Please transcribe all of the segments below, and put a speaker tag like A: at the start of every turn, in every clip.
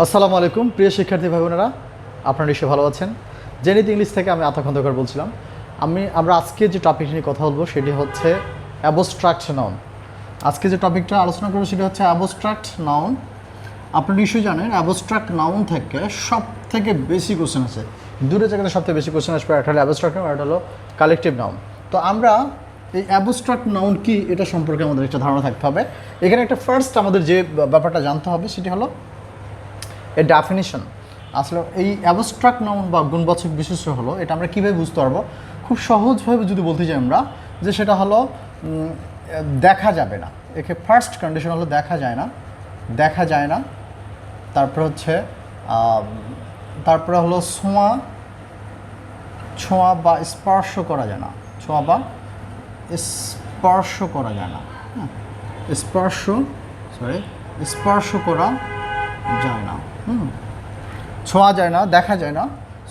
A: আসসালামু আলাইকুম প্রিয় শিক্ষার্থী ভাই বোনেরা, আপনারা নিশ্চয়ই ভালো আছেন। জেনিত ইংলিশ থেকে আমি আতা খন্দকার বলছিলাম। আমরা আজকে যে টপিক নিয়ে কথা বলবো সেটি হচ্ছে অ্যাবস্ট্রাক্ট নাউন। আজকে যে টপিকটা আলোচনা করবো সেটি হচ্ছে অ্যাবস্ট্রাক্ট নাউন। আপনারা নিশ্চয়ই জানেন অ্যাবস্ট্রাক্ট নাউন থেকে সব থেকে বেশি কোশ্চেন আছে, দুটো জায়গাতে সবথেকে বেশি কোশ্চেন আসবে। একটা হলো অ্যাবস্ট্রাক্ট নাউন, একটা হলো কালেকটিভ নাউন। তো আমরা এই অ্যাবস্ট্রাক্ট নাউন কি এটা সম্পর্কে আমাদের একটা ধারণা থাকতে হবে। এখানে একটা ফার্স্ট আমাদের যে ব্যাপারটা জানতে হবে সেটি হলো এর ডেফিনিশন। আসলে এই অ্যাবস্ট্রাক্ট নাউন বা গুণবাচক বিশেষ্য হলো, এটা আমরা কীভাবে বুঝতে পারবো? খুব সহজভাবে যদি বলতে চাই আমরা, যে সেটা হলো দেখা যাবে না। একে ফার্স্ট কন্ডিশন হলো দেখা যায় না, দেখা যায় না। তারপরে হচ্ছে তারপরে হলো ছোঁয়া, ছোঁয়া বা স্পর্শ করা যায় না, ছোঁয়া বা স্পর্শ করা যায় না, স্পর্শ স্পর্শ করা যায় না, ছোঁয়া যায় না, দেখা যায় না,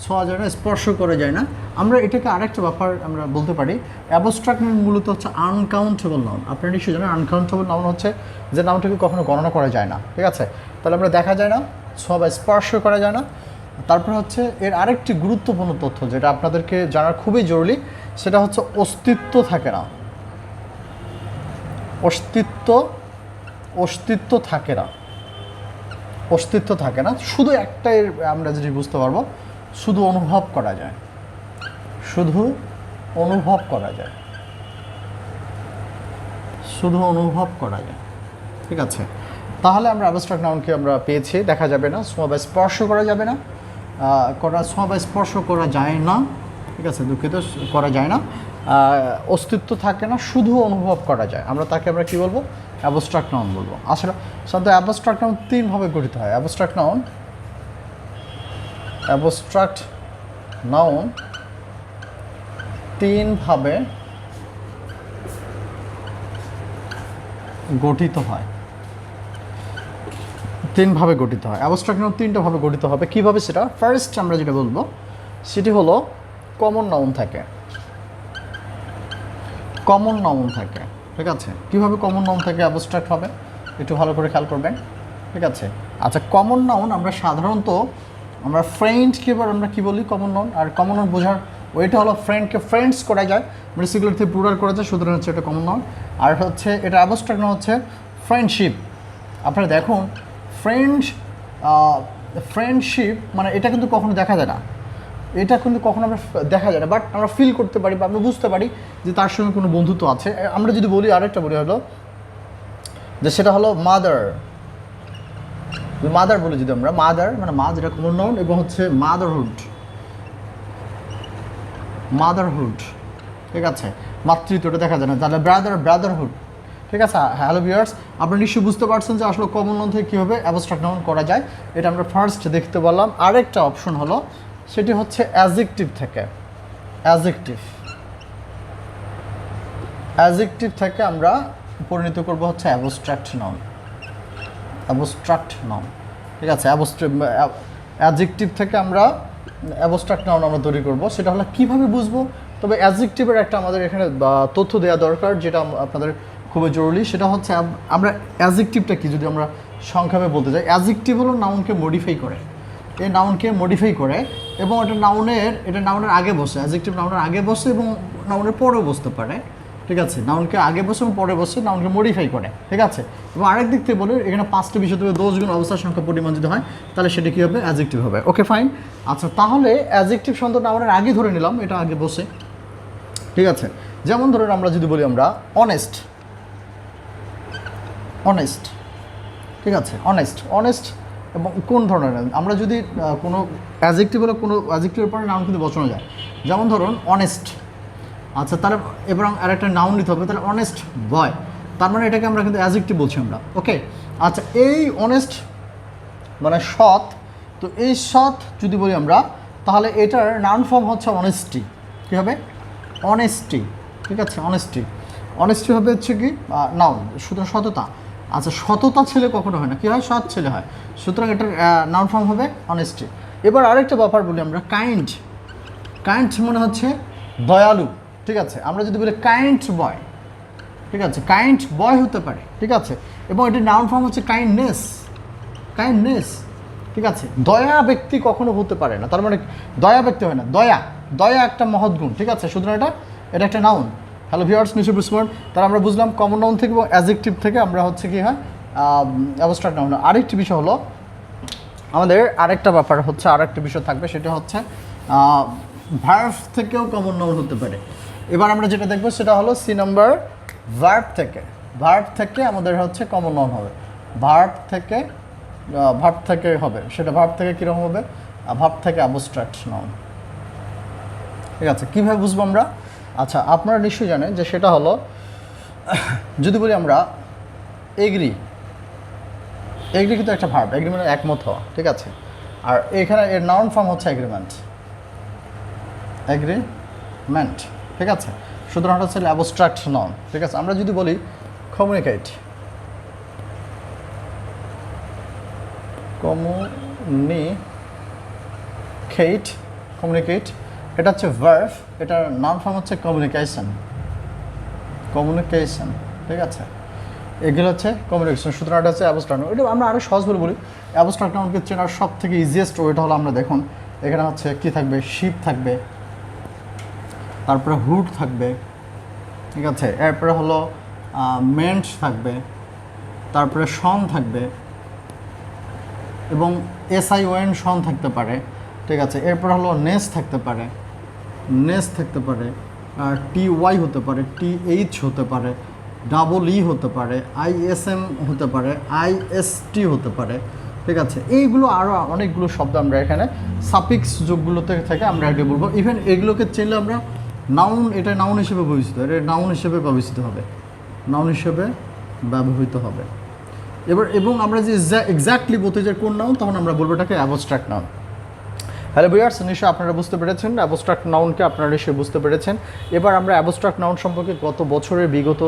A: ছোঁয়া যায় না, স্পর্শ করা যায় না। আমরা এটাকে আরেকটা ব্যাপার আমরা বলতে পারি, অ্যাবস্ট্রাক্ট নাউন মূলত হচ্ছে আনকাউন্টেবল নাউন। আপনারা নিশ্চয়ই জানেন আনকাউন্টেবল নাউন হচ্ছে যে নাউনটাকে কখনো গণনা করা যায় না, ঠিক আছে? তাহলে আমরা দেখা যায় না, ছোঁয়া বা স্পর্শ করা যায় না। তারপর হচ্ছে এর আরেকটি গুরুত্বপূর্ণ তথ্য যেটা আপনাদেরকে জানার খুবই জরুরি, সেটা হচ্ছে অস্তিত্ব থাকে না। অস্তিত্ব থাকে না, অস্তিত্ব থাকে না। শুধু একটাই আমরা যদি বুঝতে পারবো, শুধু অনুভব করা যায়, শুধু অনুভব করা যায়, শুধু অনুভব করা যায়, ঠিক আছে? তাহলে আমরা অ্যাবস্ট্রাক্ট নাউনকে আমরা পেয়েছি। দেখা যাবে না, ছোঁয়া বা স্পর্শ করা যাবে না, ছোঁয়া বা স্পর্শ করা যায় না, ঠিক আছে, দুঃখিত, করা যায় না, অস্তিত্ব থাকে না, শুধু অনুভব করা যায়। আমরা কী বলবো? অ্যাবস্ট্রাক্ট নাউন বলবো। আসলে সাধারণত অ্যাবস্ট্রাক্ট নাউন তিনভাবে গঠিত হয়। অ্যাবস্ট্রাক্ট নাউন তিনভাবে গঠিত হয়, তিনভাবে গঠিত হয়। অ্যাবস্ট্রাক্ট নাউন তিনটাভাবে গঠিত হবে। কীভাবে সেটা? ফার্স্ট আমরা যেটা বলবো সেটি হলো কমন নাউন থাকে, কমন নাউন থাকে, ঠিক আছে? কীভাবে কমন নাউন থেকে অ্যাবস্ট্রাক্ট হবে একটু ভালো করে খেয়াল করবেন, ঠিক আছে? আচ্ছা, কমন নাউন আমরা সাধারণত আমরা ফ্রেন্ডকে এবার আমরা কী বলি? Common noun. আর কমন নাউন বোঝার ওইটা হলো ফ্রেন্ডকে ফ্রেন্ডস করা যায়, মানে সিঙ্গুলার থেকে প্লুরাল করা যায়, সুতরাং হচ্ছে এটা কমন নাউন। আর হচ্ছে এটা অ্যাবস্ট্রাক্ট নাউন হচ্ছে ফ্রেন্ডশিপ। আপনারা দেখুন ফ্রেন্ডশিপ মানে এটা কিন্তু কখনো দেখা যায় না, এটা কিন্তু কখনো আমরা দেখা যায় না, বাট আমরা ফিল করতে পারি বা আমরা বুঝতে পারি যে তার সঙ্গে কোনো বন্ধুত্ব আছে। আমরা যদি বলি আরেকটা বলি হলো যে সেটা হলো মাদার বলি যদি আমরা, মাদার মানে মা, যেটা কমন নাউন, এবং হচ্ছে মাদারহুড, ঠিক আছে? মাতৃত্বটা দেখা যায় না, তাহলে ব্রাদারহুড, ঠিক আছে? হ্যালো ভিউয়ার্স, আপনারা নিশ্চয়ই বুঝতে পারছেন যে আসলে কমন নাউন থেকে কীভাবে অ্যাবস্ট্রাক্ট নাউন করা যায়। এটা আমরা ফার্স্ট দেখতে পারলাম। আরেকটা অপশন হলো সেটি হচ্ছে অ্যাডজেক্টিভ থেকে। অ্যাডজেক্টিভ থেকে আমরা পরিণত করব হচ্ছে অ্যাবস্ট্রাক্ট নাউন, ঠিক আছে? অ্যাডজেক্টিভ থেকে আমরা অ্যাবস্ট্রাক্ট নাউন আমরা তৈরি করব। সেটা হলো কীভাবে বুঝবো? তবে অ্যাডজেক্টিভের একটা আমাদের এখানে তথ্য দেওয়া দরকার, যেটা আপনাদের খুবই জরুরি। সেটা হচ্ছে আমরা অ্যাডজেক্টিভটা কি যদি আমরা সংক্ষেপে বলতে চাই, অ্যাডজেক্টিভ হলো নাউনকে মডিফাই করে, এই নাউনকে মডিফাই করে, এবং এটা নাউনের আগে বসে। অ্যাডজেক্টিভ নাউনের আগে বসে এবং নাউনের পরেও বসতে পারে, ঠিক আছে? নাউনকে আগে বসে এবং পরে বসে নাউনকে মডিফাই করে, ঠিক আছে? এবং আরেক দিক থেকে বলে এখানে 5টি বিষয় থেকে 10 গুণ অবস্থার সংখ্যা পরিমাণ যদি হয় তাহলে সেটা কী হবে? অ্যাডজেক্টিভ হবে। ওকে, ফাইন। আচ্ছা, তাহলে অ্যাডজেক্টিভ শব্দ নাউনের আগে ধরে নিলাম, এটা আগে বসে, ঠিক আছে? যেমন ধরুন আমরা যদি বলি আমরা অনেস্ট, ঠিক আছে? অনেস্ট এবং কোন ধরনের? আমরা যদি কোনো অ্যাডজেক্টিভ হলো কোনো অ্যাডজেক্টিভের পরে নাউন কিন্তু বসানো যায়। যেমন ধরুন অনেস্ট, আচ্ছা, তাহলে এবং আরেকটা নাউন নিতে হবে, তাহলে অনেস্ট বয়, তার মানে এটাকে আমরা কিন্তু অ্যাডজেক্টিভ বলছি আমরা। ওকে, আচ্ছা, এই অনেস্ট মানে সৎ, তো এই সৎ যদি বলি আমরা, তাহলে এটার নাউন ফর্ম হচ্ছে অনেস্টি। কী হবে? অনেস্টি, ঠিক আছে? অনেস্টি হবে হচ্ছে কি নাউন, সুতরাং সততা। আচ্ছা, সততা ছেলে কখনো হয় না, কী হয়? সৎ ছেলে হয়, সুতরাং এটার নাউন ফর্ম হবে অনেস্টি। এবার আরেকটা ব্যাপার বলি আমরা, কাইন্ড মনে হচ্ছে দয়ালু, ঠিক আছে? আমরা যদি বলি কাইন্ড বয়, ঠিক আছে? কাইন্ড বয় হতে পারে, ঠিক আছে? এবং এটির নাউন ফর্ম হচ্ছে কাইন্ডনেস, ঠিক আছে, দয়া ব্যক্তি কখনো হতে পারে না, তার মানে দয়া ব্যক্তি হয় না, দয়া দয়া একটা মহৎ গুণ, ঠিক আছে, সুতরাং এটা একটা নাউন। হ্যালো ভিউয়ার্স, নিশ্চয়ই বুঝতে পারেন। তাহলে আমরা বুঝলাম কমন নাউন থেকে এবং অ্যাডজেক্টিভ থেকে আমরা হচ্ছে কি হয় অ্যাবস্ট্রাক্ট নাউন। আরেকটি বিষয় হলো আমাদের আরেকটা ব্যাপার হচ্ছে, আরেকটা বিষয় থাকবে, সেটা হচ্ছে ভার্ব থেকেও কমন নাউন হতে পারে। এবার আমরা যেটা দেখবো সেটা হলো সি নাম্বার, ভার্ব থেকে আমাদের হচ্ছে কমন নাউন হবে, ভার্ব থেকে হবে, সেটা ভার্ব থেকে কীরকম হবে, ভার্ব থেকে অ্যাবস্ট্রাক্ট নাউন। ঠিক আছে, কীভাবে বুঝবো আমরা? আচ্ছা, আপনারা নিশ্চয়ই জানেন যে সেটা হলো, যদি বলি আমরা এগ্রি কিন্তু একটা ভার্ব, এগ্রি মানে একমত হওয়া, ঠিক আছে, আর এখানে এর নাউন ফর্ম হচ্ছে এগ্রিমেন্ট, ঠিক আছে, সুতরাং এটা হচ্ছে অ্যাবস্ট্রাক্ট নাউন। ঠিক আছে, আমরা যদি বলি কমিউনিকেট, এটা হচ্ছে ভার্ব, এটার নাউন ফর্ম হচ্ছে কমিউনিকেশন, ঠিক আছে, এগুলো হচ্ছে কমিউনিকেশন, সুতরাং এটা হচ্ছে অ্যাবস্ট্রাক্ট নাউন। এটা আমরা আরও সহজভাবে বলি, অ্যাবস্ট্রাক্ট নাউনকে চেনার সব থেকে ইজিয়েস্ট ওয়েটা হলো, আমরা দেখুন এখানে হচ্ছে কি থাকবে, শিপ থাকবে, তারপরে হুড থাকবে, ঠিক আছে, এরপরে হলো মেন্ট থাকবে, তারপরে শন থাকবে, এবং SION শন থাকতে পারে, ঠিক আছে, এরপর হলো নেস থাকতে পারে, আর TY হতে পারে, TH হতে পারে, EE হতে পারে, ISM হতে পারে, IST হতে পারে, ঠিক আছে, এইগুলো আরও অনেকগুলো শব্দ আমরা এখানে সাফিক্স যোগগুলোতে থেকে আমরা এটা বলবো। ইভেন এগুলোকে চিনলে আমরা নাউন, এটা নাউন হিসেবে ব্যবহৃত হবে, এবার এবং আমরা যে এক্স্যাক্টলি বলতে চাই কোন নাউন, তখন আমরা বলবো এটাকে অ্যাবস্ট্রাক্ট নাউন। হ্যালো ভিউয়ার্স, নিশ্চয়ই আপনারা বুঝতে পেরেছেন অ্যাবস্ট্রাক্ট নাউনকে, আপনারা নিশ্চয়ই বুঝতে পেরেছেন। এবার আমরা অ্যাবস্ট্রাক্ট নাউন সম্পর্কে বিগত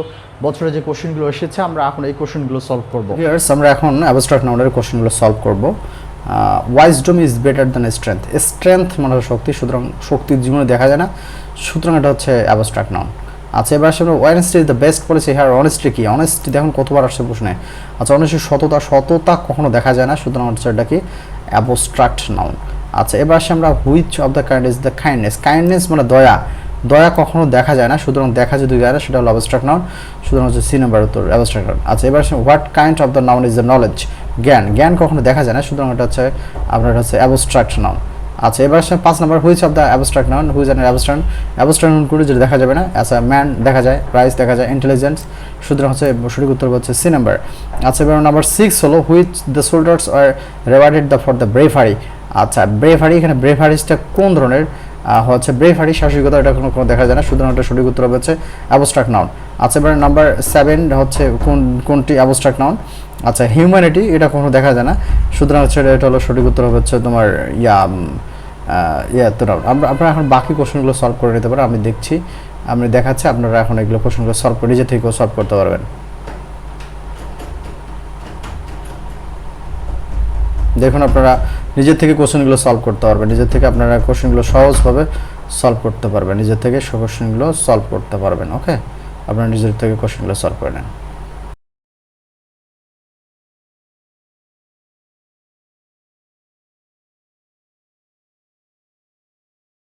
A: বছরে যে কোশ্চেনগুলো এসেছে, আমরা এখন এই কোশ্চেনগুলো সলভ করব। ভিউয়ার্স, আমরা এখন অ্যাবস্ট্রাক্ট নাউনের কোশ্চেনগুলো সলভ করব। Wisdom is better than strength মানে শক্তি, সুতরাং শক্তির জীবনে দেখা যায় না, সুতরাং এটা হচ্ছে অ্যাবস্ট্রাক্ট নাউন। আচ্ছা, এবার আসলে honesty is the best policy. হ্যাঁ, অনেস্টি কি? অনেস্টি দেখুন কতবার আসছে প্রশ্নে। আচ্ছা, অনেস্টি সততা কখনো দেখা যায় না, সুতরাং হচ্ছে এটা কি অ্যাবস্ট্রাক্ট নাউন। আচ্ছা, এবার আসে আমরা which of the kind is the kindness মানে দয়া কখনো দেখা যায় না, সুতরাং দেখা যদি যায় না, সেটা হলো অ্যাবস্ট্রাক্ট নাউন, সুতরাং হচ্ছে সি নাম্বার উত্তর অ্যাবস্ট্রাক্ট নাউন। আচ্ছা, এবার আসে what kind of the noun is the knowledge, জ্ঞান কখনো দেখা যায় না, সুতরাং এটা হচ্ছে আপনার হচ্ছে অ্যাবস্ট্রাক্ট নাউন। আচ্ছা, এবার আসে 5 number which of the abstract noun, which an abstract noun করে যেটা দেখা যাবে না। আচ্ছা, ম্যান দেখা যায়, রাইস দেখা যায়, ইন্টেলিজেন্স, সুতরাং হচ্ছে সঠিক উত্তর হচ্ছে সি নাম্বার। আচ্ছা, এবার নাম্বার 6 হলো which the soldiers are rewarded for the bravery. আচ্ছা, ব্রেভারি, এখানে ব্রেভারিসটা কোন ধরনের হচ্ছে ব্রেভারি, সাহসিকতা, এটা কোনো দেখা যায় না, সুতরাং এটা সঠিক উত্তর হচ্ছে অ্যাবস্ট্রাক্ট নাউন। আচ্ছা, এবার নাম্বার 7 হচ্ছে কোনটি অ্যাবস্ট্রাক্ট নাউন। আচ্ছা, হিউম্যানিটি, এটা কোনো দেখা যায় না, সুতরাং হচ্ছে এটা হলো সঠিক উত্তর হচ্ছে তোমার তো আপনারা এখন বাকি কোশ্চেনগুলো সলভ করে নিতে পারেন, আমি দেখছি, আমি দেখাচ্ছি, আপনারা এখন এগুলো কোশ্চেনগুলো সলভ করে নিজে থেকেও সলভ করতে পারবেন। দেখুন, আপনারা নিজের থেকে কোশ্চেনগুলো সলভ করতে পারবেন, নিজের থেকে আপনারা কোশ্চেনগুলো সহজভাবে সলভ করতে পারবেন, নিজের থেকে কোশ্চেনগুলো সলভ করতে পারবেন। ওকে, আপনারা নিজের থেকে কোশ্চেনগুলো সলভ করে নেন।